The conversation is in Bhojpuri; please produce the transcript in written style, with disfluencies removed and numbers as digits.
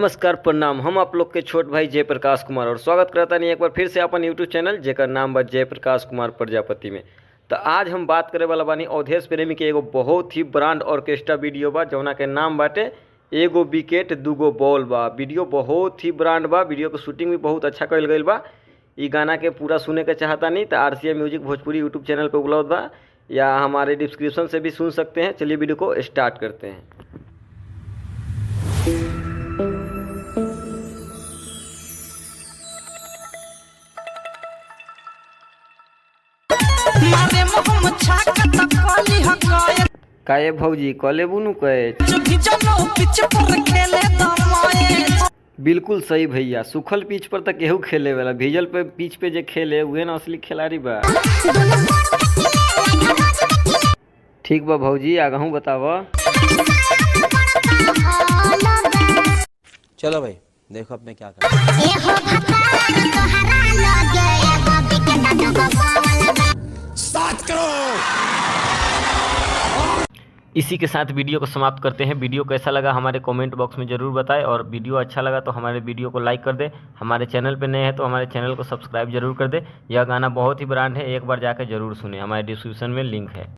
नमस्कार प्रणाम। हम आप लोग के छोट भाई जयप्रकाश कुमार और स्वागत करता नहीं एक बार फिर से अपन यूट्यूब चैनल जेकर नाम बा जयप्रकाश कुमार प्रजापति में। तो आज हम बात करे वाला बानी अवधेश प्रेमी के एगो बहुत ही ब्रांड ऑर्केस्ट्रा वीडियो बा जौना के नाम बाटे एगो विकेट दूगो बॉल बा। वीडियो बहुत ही ब्रांड बा, वीडियो के शूटिंग भी बहुत अच्छा कल गई बा। ई गाना के पूरा सुने के चाहता नहीं तो RCA music Bhojpuri YouTube channel पर उपलब्ध बा या हमारे डिस्क्रिप्शन से भी सुन सकते हैं। चलिए वीडियो को स्टार्ट करते हैं। काये भौजी कले बुनु कहे बिल्कुल सही भैया। सुखल पिच पर तक केहू खेले वाला, भीजल पे पिच पे जे खेले उहे ना असली खिलाड़ी बा। ठीक बा भौजी, आगहू बताव। चलो भाई देखो अब मैं क्या कर स्टार्ट करो। इसी के साथ वीडियो को समाप्त करते हैं। वीडियो कैसा लगा हमारे कमेंट बॉक्स में ज़रूर बताएं और वीडियो अच्छा लगा तो हमारे वीडियो को लाइक कर दें। हमारे चैनल पे नए हैं तो हमारे चैनल को सब्सक्राइब जरूर कर दें। यह गाना बहुत ही ब्रांड है, एक बार जाकर जरूर सुनें। हमारे डिस्क्रिप्शन में लिंक है।